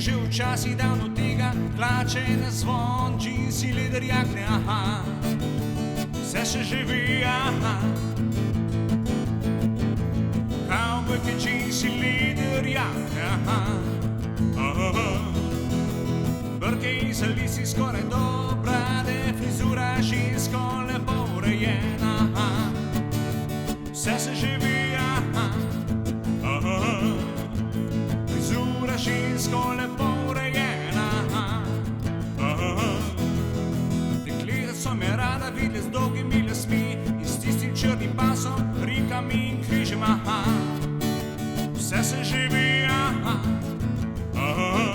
že včasih davno tega, klače na zvon, džinsi, leder jakne, aha, vse se živi, aha. Kavbojke, džinsi, leder jakne, aha, aha. Brke iz lisi skoraj do brade, frizura žensko lepo urejena, aha, vse se živi, aha, aha. Frizura žensko lepo urejena, aha, aha. Dekleta so me rada videli z dolgimi lasmi in s tistim črnim pasom, rikami in križem, aha, vse se živi, aha, aha.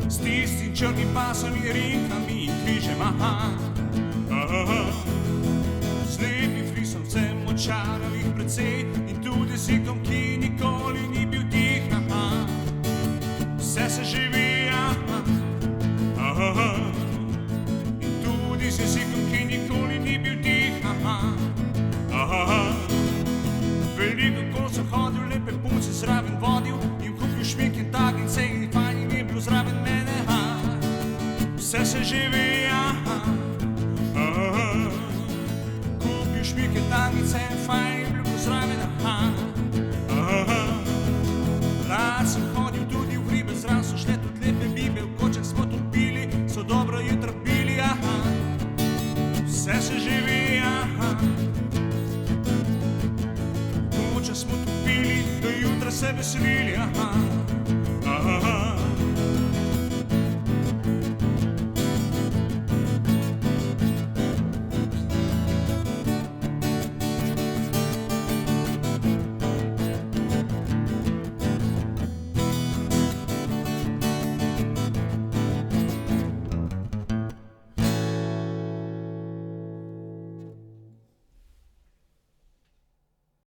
S tistim črnim pasom in rikami in križem, aha, aha. Z lepim frisom sem očaral jih precej in tudi z jezikom, ki nikoli ni bil tih, aha, vse se živi, aha, aha. In tudi z jezikom, ki nikoli ni bil tih, aha, aha. Veliko ko sem hodil, lepe punce zraven vodil in kupil šmik in tak in sej in fajn in je bilo zraven mene, aha, vse se živi, aha, aha. Kupil šmik in tak in sej in fajn in je bilo zraven, aha, aha. Rad sem hodil tudi v hribe, zraven so šle tudi lepe bibe, v kočah smo topili, so dobro jutro pili, aha, vse se živi, aha. Smo topili, do jutra se veselili, aha.